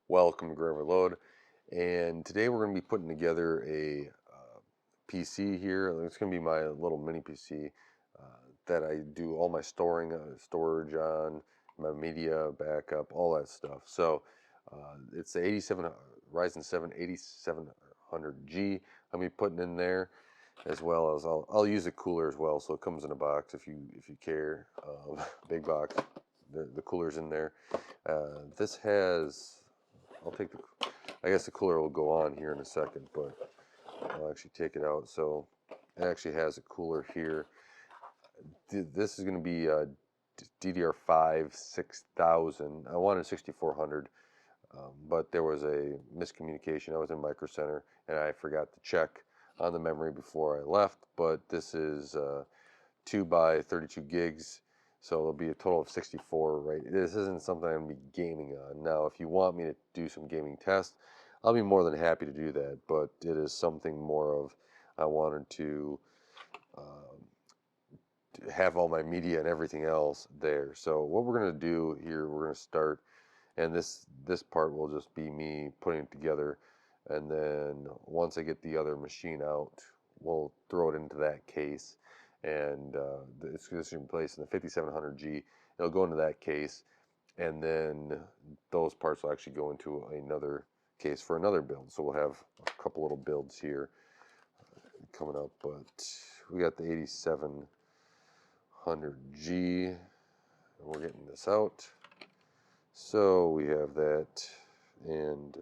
Welcome to Graver Load, and today we're going to be putting together a PC here. It's going to be my little mini PC that I do all my storage on, my media backup, all that stuff. So it's the Ryzen 7 8700G. I'm going to be putting in there, as well as I'll use a cooler as well. So it comes in a box if you care, big box. The cooler's in there. This has. I guess the cooler will go on here in a second, but I'll actually take it out. So it actually has a cooler here. This is going to be DDR5 6000. I wanted 6400, but there was a miscommunication. I was in microcenter and I forgot to check on the memory before I left, but this is 2 by 32 gigs. So it'll be a total of 64, right? This isn't something I'm going to be gaming on. Now, if you want me to do some gaming tests, I'll be more than happy to do that, but it is something more of, I wanted to have all my media and everything else there. So what we're going to do here, we're going to start, and this part will just be me putting it together, and then once I get the other machine out, we'll throw it into that case, and it's going to be placed in the 5700G. It'll go into that case, and then those parts will actually go into another case for another build. So we'll have a couple little builds here coming up, but we got the 8700G, and we're getting this out. So we have that, and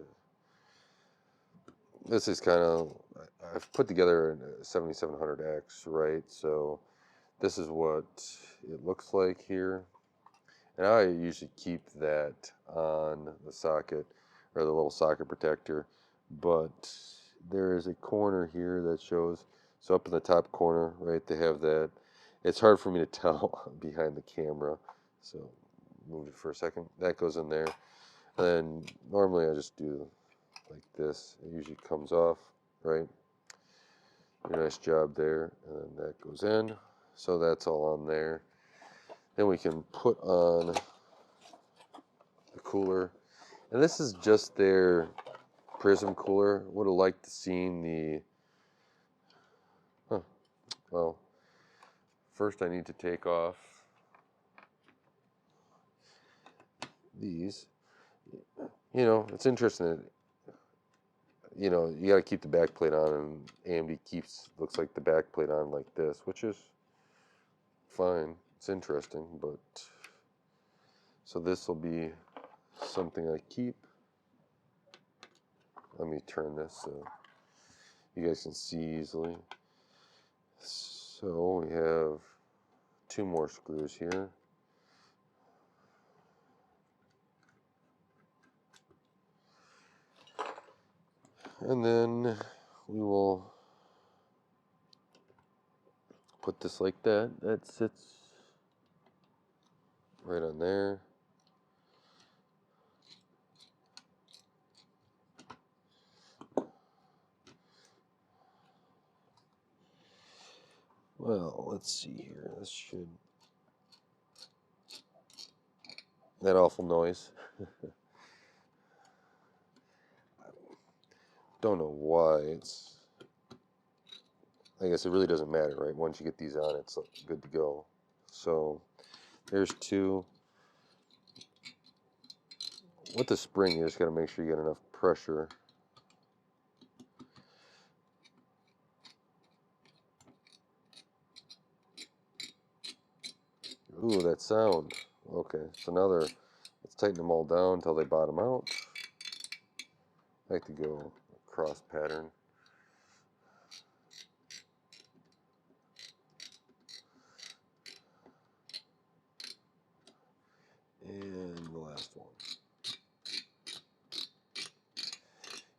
this is kind of, I've put together a 7700X, right? So this is what it looks like here. And I usually keep that on the socket, or the little socket protector, but there is a corner here that shows, so up in the top corner, right, they have that. It's hard for me to tell behind the camera, so move it for a second. That goes in there, and then normally I just do like this. It usually comes off, right? Nice job there, and then that goes in, so that's all on there. Then we can put on the cooler, and this is just their prism cooler. Would have liked to seen the, well, first I need to take off these. You know, it's interesting that, you know, you got to keep the back plate on, and AMD looks like the back plate on like this, which is fine. It's interesting, but so this will be something I keep. Let me turn this so you guys can see easily. So we have 2 more screws here. And then we will put this like that. That sits right on there. Well, let's see here. This should... That awful noise. Don't know why. It's... I guess it really doesn't matter, right? Once you get these on, it's good to go. So there's 2. With the spring, you just got to make sure you get enough pressure. Ooh, that sound. Okay, so now let's tighten them all down until they bottom out. I like to go cross pattern. And the last one.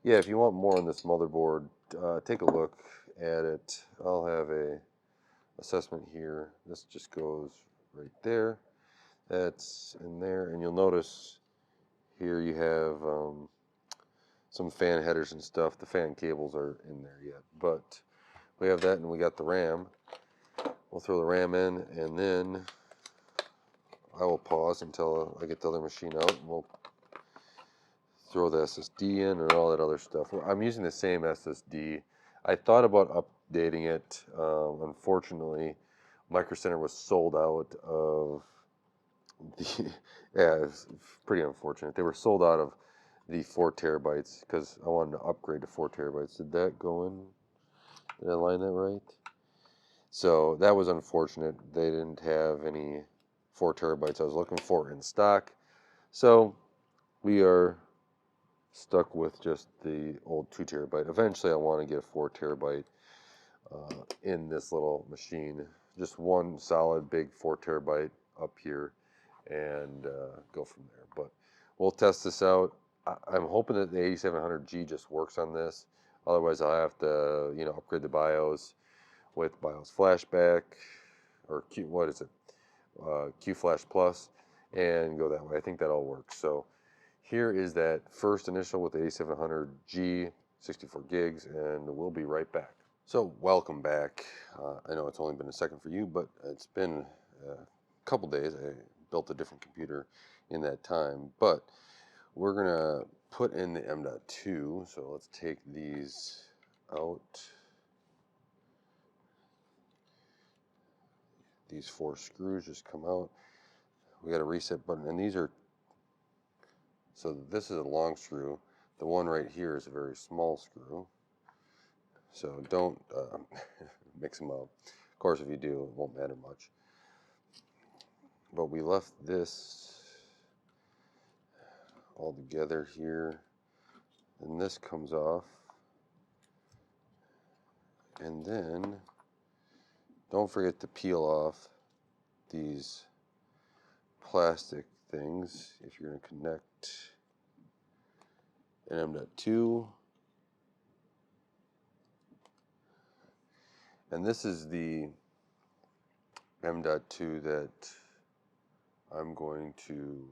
Yeah, if you want more on this motherboard, take a look at it. I'll have a assessment here. This just goes right there. That's in there, and you'll notice here you have some fan headers and stuff. The fan cables are in there yet, but we have that, and we got the RAM. We'll throw the RAM in, and then I will pause until I get the other machine out, and we'll throw the SSD in and all that other stuff. I'm using the same SSD. I thought about updating it. Unfortunately, microcenter was sold out of the, yeah, it's pretty unfortunate. They were sold out of the 4 terabytes because I wanted to upgrade to 4 terabytes. Did that go in? Did I line that right? So that was unfortunate. They didn't have any 4 terabytes I was looking for in stock. So we are stuck with just the old 2 terabyte. Eventually I want to get a 4 terabyte in this little machine. Just one solid big 4 terabyte up here and go from there. But we'll test this out. I'm hoping that the 8700G just works on this. Otherwise I'll have to, upgrade the BIOS with BIOS flashback or what is it? Q Flash Plus and go that way. I think that all works. So here is that first initial with the 8700G, 64 gigs, and we'll be right back. So welcome back. I know it's only been a second for you, but it's been a couple days. I built a different computer in that time, but we're gonna put in the M.2. So let's take these out. These 4 screws just come out. We got a reset button, and these are, so this is a long screw. The one right here is a very small screw. So don't mix them up. Of course, if you do, it won't matter much. But we left this all together here. And this comes off. And then don't forget to peel off these plastic things if you're going to connect an M.2. And this is the M.2 that I'm going to,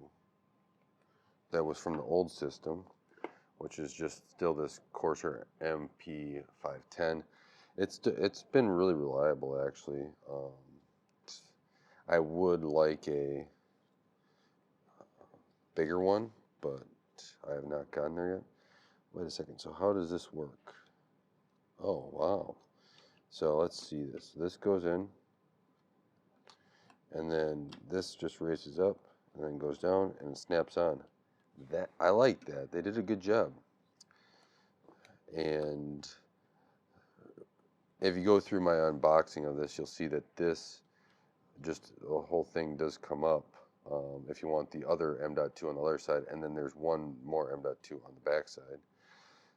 that was from the old system, which is just still this Corsair MP510. It's been really reliable, actually. I would like a bigger one, but I have not gotten there yet. Wait a second, so how does this work? Oh, wow. So let's see this. This goes in, and then this just raises up, and then goes down, and it snaps on. That I like that. They did a good job. And if you go through my unboxing of this, you'll see that this, just the whole thing does come up. If you want the other M.2 on the other side, and then there's one more M.2 on the back side.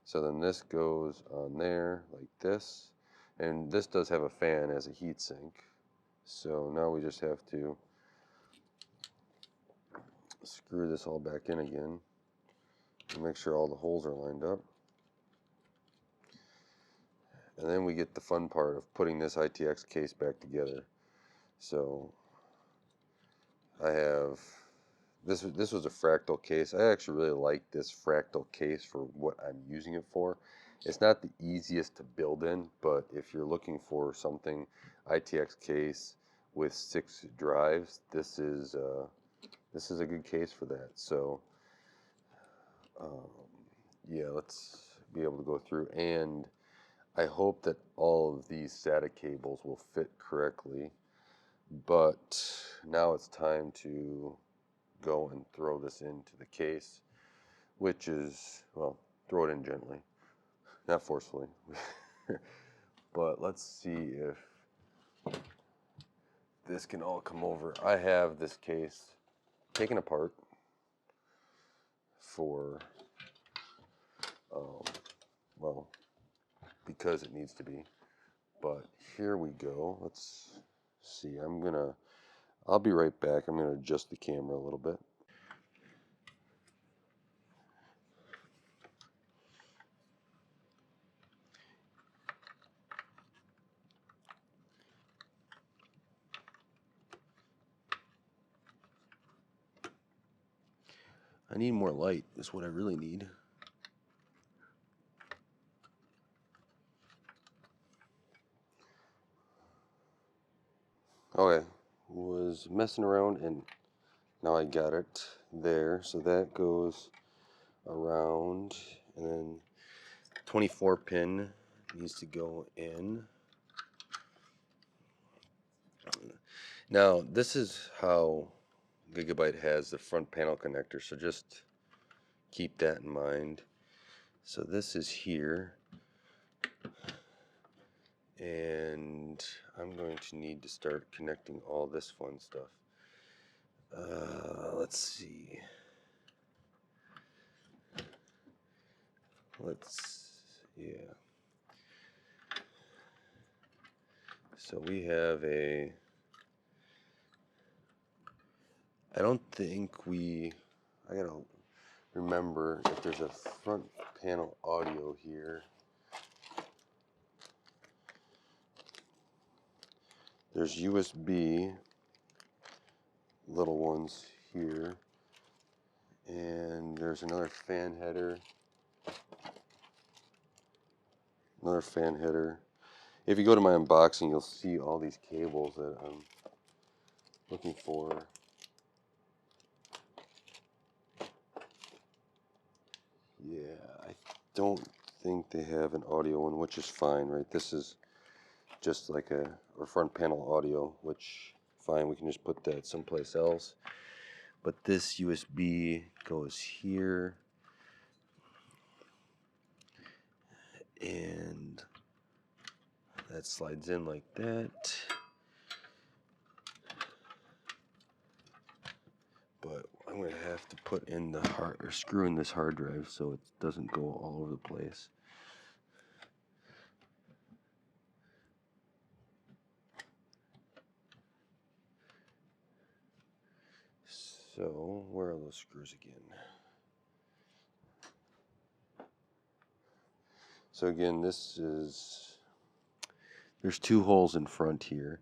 So then this goes on there like this, and this does have a fan as a heat sink. So now we just have to screw this all back in again and make sure all the holes are lined up. And then we get the fun part of putting this ITX case back together. So I have, this was a Fractal case. I actually really like this Fractal case for what I'm using it for. It's not the easiest to build in, but if you're looking for something ITX case with 6 drives, this is a good case for that. So yeah, let's be able to go through, and I hope that all of these SATA cables will fit correctly. But now it's time to go and throw this into the case, which is, well, throw it in gently, not forcefully. But let's see if this can all come over. I have this case taken apart for, well, because it needs to be. But here we go. Let's see. I'll be right back. I'm gonna adjust the camera a little bit. I need more light, is what I really need. Okay, was messing around and now I got it there. So that goes around, and then 24 pin needs to go in. Now this is how Gigabyte has the front panel connector, so just keep that in mind. So this is here, and I'm going to need to start connecting all this fun stuff. Let's see. Yeah. So we have I don't think I gotta remember if there's a front panel audio here. There's USB little ones here, and there's another fan header. If you go to my unboxing, you'll see all these cables that I'm looking for. Yeah, I don't think they have an audio one, which is fine, right? This is just like a front panel audio, which fine, we can just put that someplace else. But this USB goes here, and that slides in like that. But I'm going to have to put in the screw in this hard drive so it doesn't go all over the place. So where are those screws again? So again, there's two holes in front here.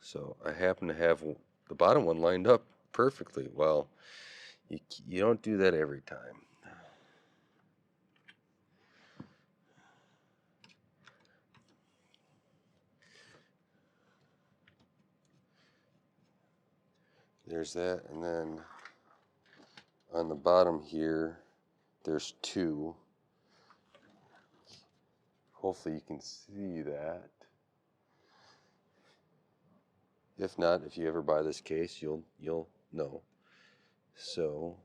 So I happen to have the bottom one lined up perfectly. Well, you don't do that every time. There's that, and then on the bottom here, there's two. Hopefully you can see that. If not, if you ever buy this case, you'll know. So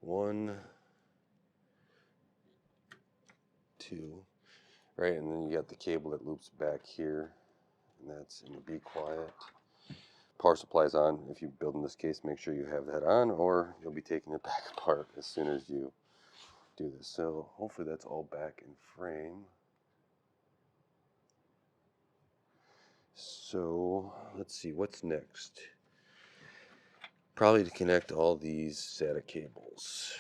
one, two, right, and then you got the cable that loops back here, and that's in the Be Quiet. Power supply's on. If you build in this case, make sure you have that on, or you'll be taking it back apart as soon as you do this. So hopefully that's all back in frame. So let's see what's next. Probably to connect all these SATA cables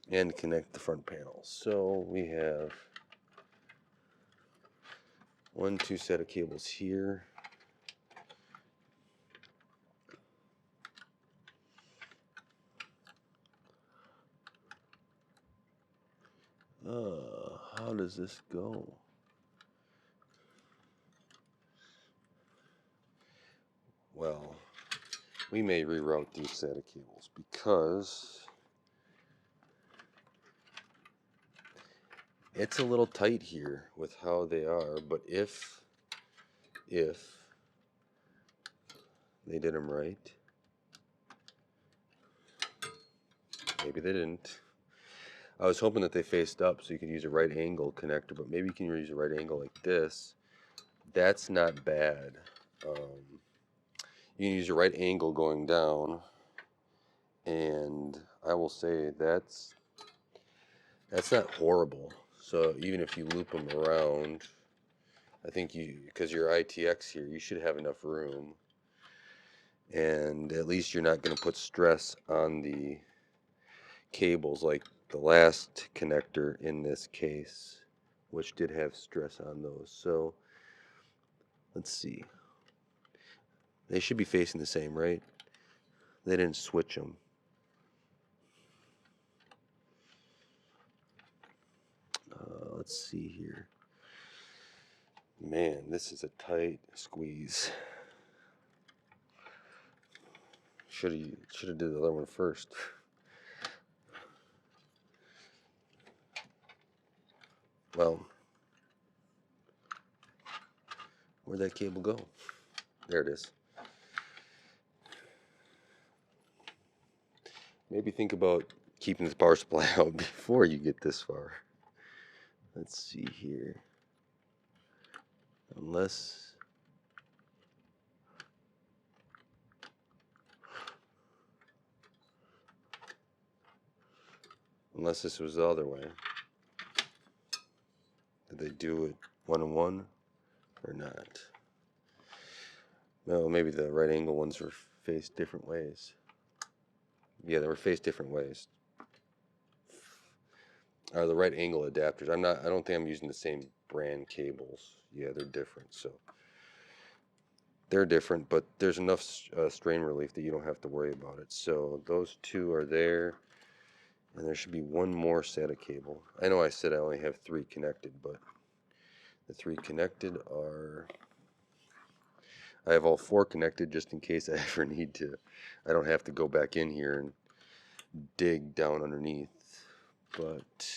and connect the front panels. So we have 2 SATA cables here. How does this go? Well, we may reroute these SATA cables because it's a little tight here with how they are, but if they did them right, maybe they didn't. I was hoping that they faced up so you could use a right angle connector, but maybe you can use a right angle like this. That's not bad. You can use your right angle going down, and I will say that's not horrible. So even if you loop them around, I think because you're ITX here, you should have enough room, and at least you're not going to put stress on the cables like the last connector in this case, which did have stress on those. So let's see. They should be facing the same, right? They didn't switch them. Let's see here. Man, this is a tight squeeze. Should have did the other one first. Well, where'd that cable go? There it is. Maybe think about keeping the power supply out before you get this far. Let's see here. Unless this was the other way. Did they do it 1 and 1 or not? No, maybe the right angle ones were faced different ways. Yeah, they were faced different ways. Are the right angle adapters? I don't think I'm using the same brand cables. Yeah, they're different. So they're different, but there's enough strain relief that you don't have to worry about it. So those two are there, and there should be one more SATA cable. I know I said I only have 3 connected, but the 3 connected are, I have all 4 connected just in case I ever need to. I don't have to go back in here and dig down underneath. But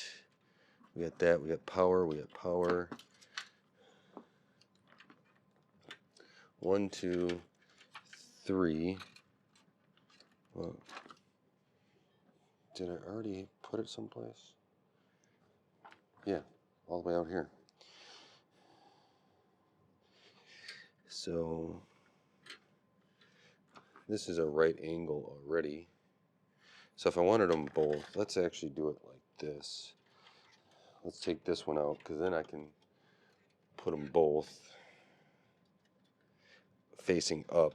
we got that, we got power, 1, 2, 3. Well, did I already put it someplace? Yeah, all the way out here. So this is a right angle already. So if I wanted them both, let's actually do it like this. Let's take this one out, because then I can put them both facing up,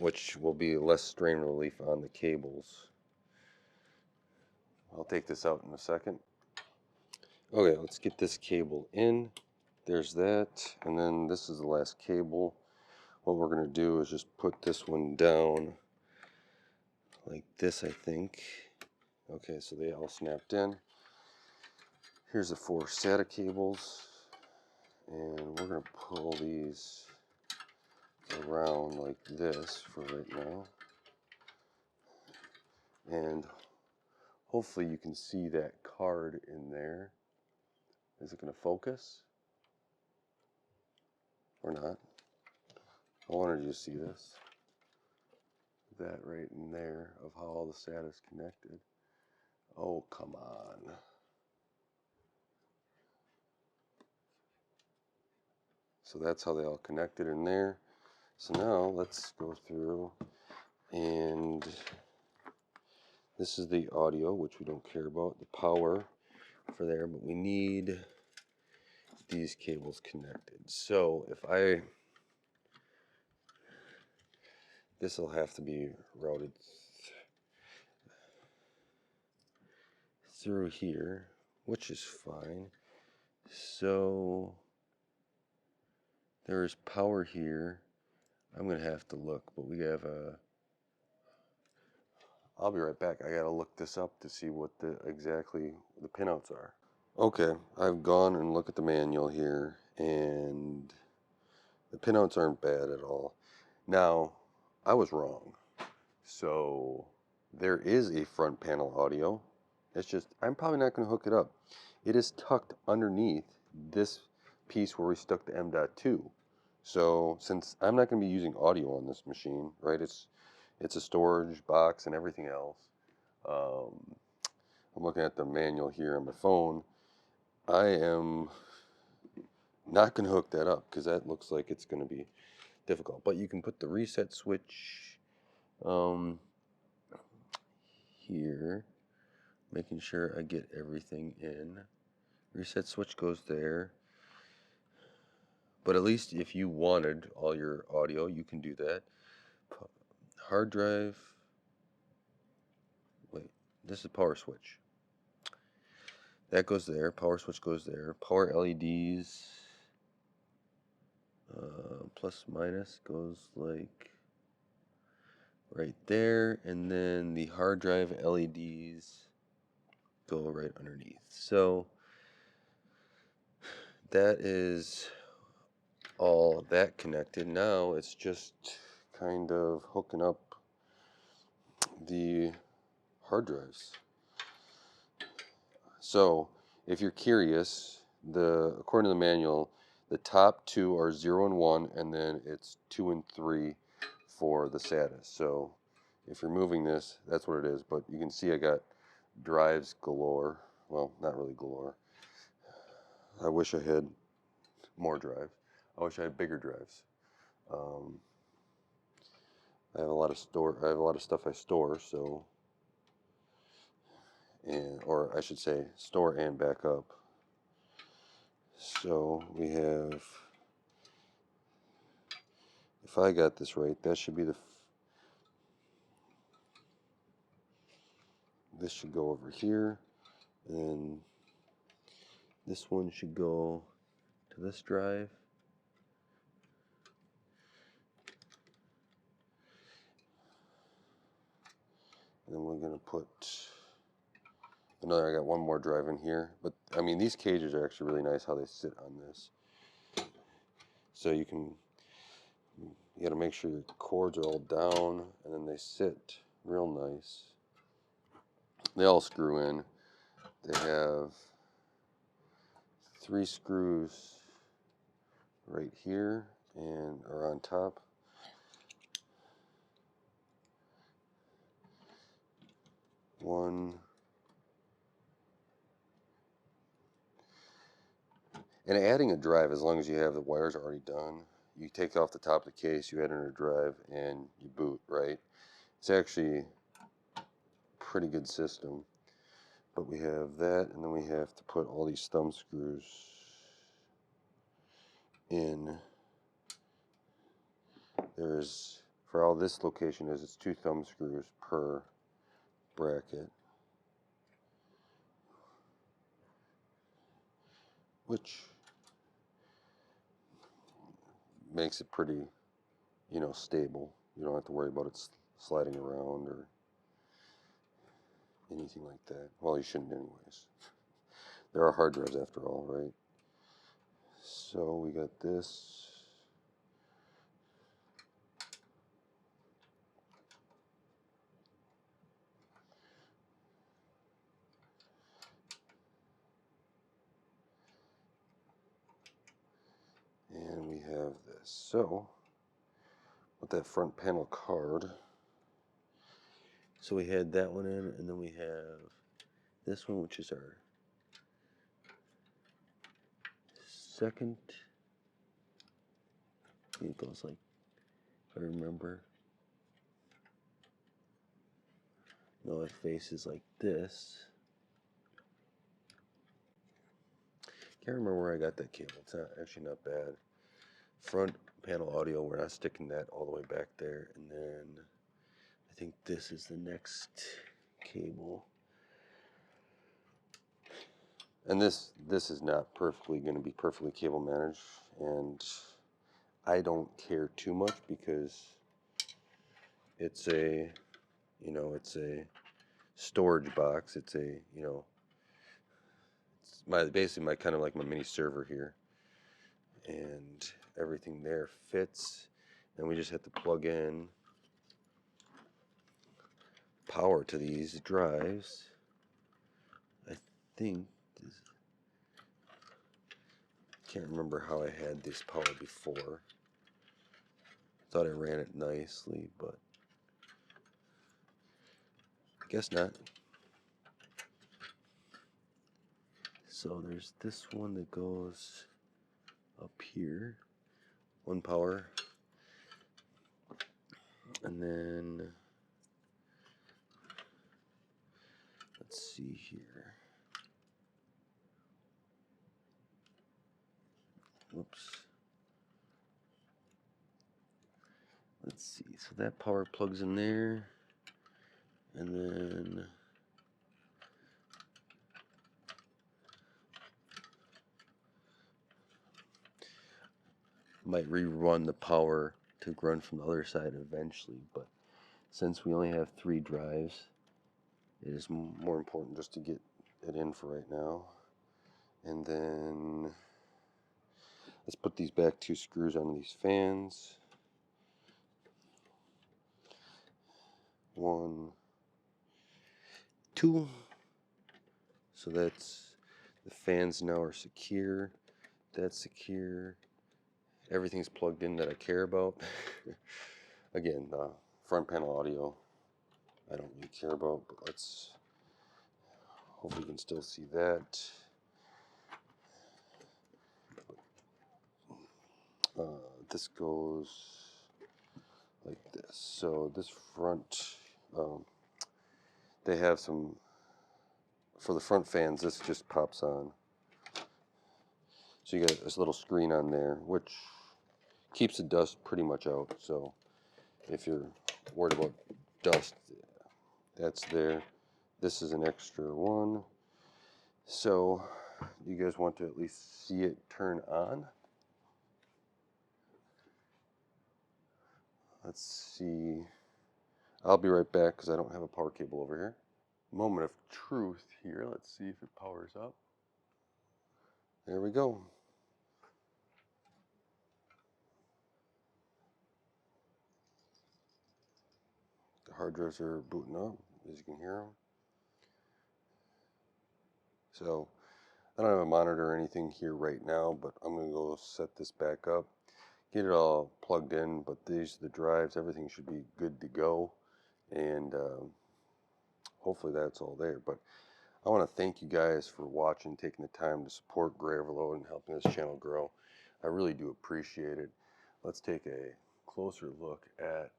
which will be less strain relief on the cables. I'll take this out in a second. Okay, let's get this cable in. There's that, and then this is the last cable. What we're going to do is just put this one down like this, I think. Okay, so they all snapped in. Here's the 4 SATA cables, and we're going to pull these around like this for right now. And hopefully you can see that card in there. Is it going to focus or not? I wanted you to see this. That right in there of how all the SATA is connected. Oh, come on. So that's how they all connected in there. So now let's go through, and this is the audio, which we don't care about, the power for there, but we need these cables connected. So if this will have to be routed through here, which is fine. So there is power here. I'm going to have to look, but we have I'll be right back. I got to look this up to see what exactly the pinouts are. Okay, I've gone and looked at the manual here, and the pinouts aren't bad at all. Now, I was wrong. So there is a front panel audio. It's just, I'm probably not going to hook it up. It is tucked underneath this piece where we stuck the M.2. So since I'm not going to be using audio on this machine, right? It's a storage box and everything else. I'm looking at the manual here on my phone. I am not going to hook that up because that looks like it's going to be difficult. But you can put the reset switch here, making sure I get everything in. Reset switch goes there. But at least if you wanted all your audio, you can do that. Hard drive. Wait, this is power switch. That goes there. Power switch goes there. Power LEDs. Plus minus goes like right there. And then the hard drive LEDs go right underneath. So that is all that connected. Now it's just kind of hooking up the hard drives. So if you're curious, according to the manual, the top two are 0 and 1, and then it's 2 and 3 for the SATA. So if you're moving this, that's what it is. But you can see I got drives galore. Well, not really galore. I wish I had more drives. I wish I had bigger drives. I have a lot of stuff I store, so, or I should say store and back up. So we have, if I got this right, that should be this should go over here, and this one should go to this drive. And then we're going to put I got one more drive in here. But, I mean, these cages are actually really nice how they sit on this. So you got to make sure your cords are all down, and then they sit real nice. They all screw in. They have 3 screws right here and are on top. One. And adding a drive, as long as you have the wires already done, you take off the top of the case, you add in a drive, and you boot, right? It's actually a pretty good system. But we have that, and then we have to put all these thumb screws in. There's, for all this location is, it's 2 thumb screws per bracket, which makes it pretty, stable. You don't have to worry about it sliding around or anything like that. Well, you shouldn't anyways. There are hard drives after all, right? So we got this. And we have this. So with that front panel card, so we had that one in, and then we have this one, which is our second. It goes like, if I remember. No, it faces like this. Can't remember where I got that cable. It's actually not bad. Front panel audio, we're not sticking that all the way back there. And then I think this is the next cable. And this is not perfectly going to be perfectly cable managed, and I don't care too much because it's a, it's a storage box. It's a, it's basically my kind of like my mini server here, and everything there fits, and we just have to plug in power to these drives. I think can't remember how I had this power before. Thought I ran it nicely, but I guess not. So there's this one that goes up here, one power, and then let's see here. Whoops. Let's see. So that power plugs in there, and then might rerun the power to run from the other side eventually, but since we only have 3 drives, it is more important just to get it in for right now. And then Let's put these back 2 screws on these fans. 1, 2. So that's the fans now are secure. That's secure. Everything's plugged in that I care about. Again, front panel audio I don't really care about, but let's hopefully you can still see that. This goes like this. So this front, they have some, for the front fans, this just pops on. So you got this little screen on there, which keeps the dust pretty much out. So if you're worried about dust, that's there. This is an extra one. So you guys want to at least see it turn on. Let's see. I'll be right back because I don't have a power cable over here. Moment of truth here. Let's see if it powers up. There we go. The hard drives are booting up, as you can hear them. So I don't have a monitor or anything here right now, but I'm going to go set this back up, get it all plugged in, but these are the drives. Everything should be good to go, and hopefully that's all there. But I want to thank you guys for watching, taking the time to support Gray Overload and helping this channel grow. I really do appreciate it. Let's take a closer look at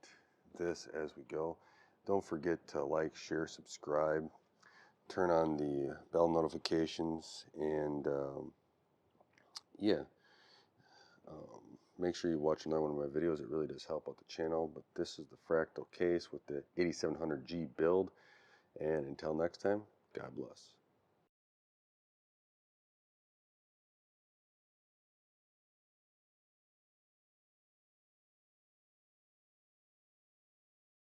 this as we go. Don't forget to like, share, subscribe, turn on the bell notifications, and yeah, make sure you watch another one of my videos. It really does help out the channel. But this is the Fractal case with the 8700G build, and until next time, God bless.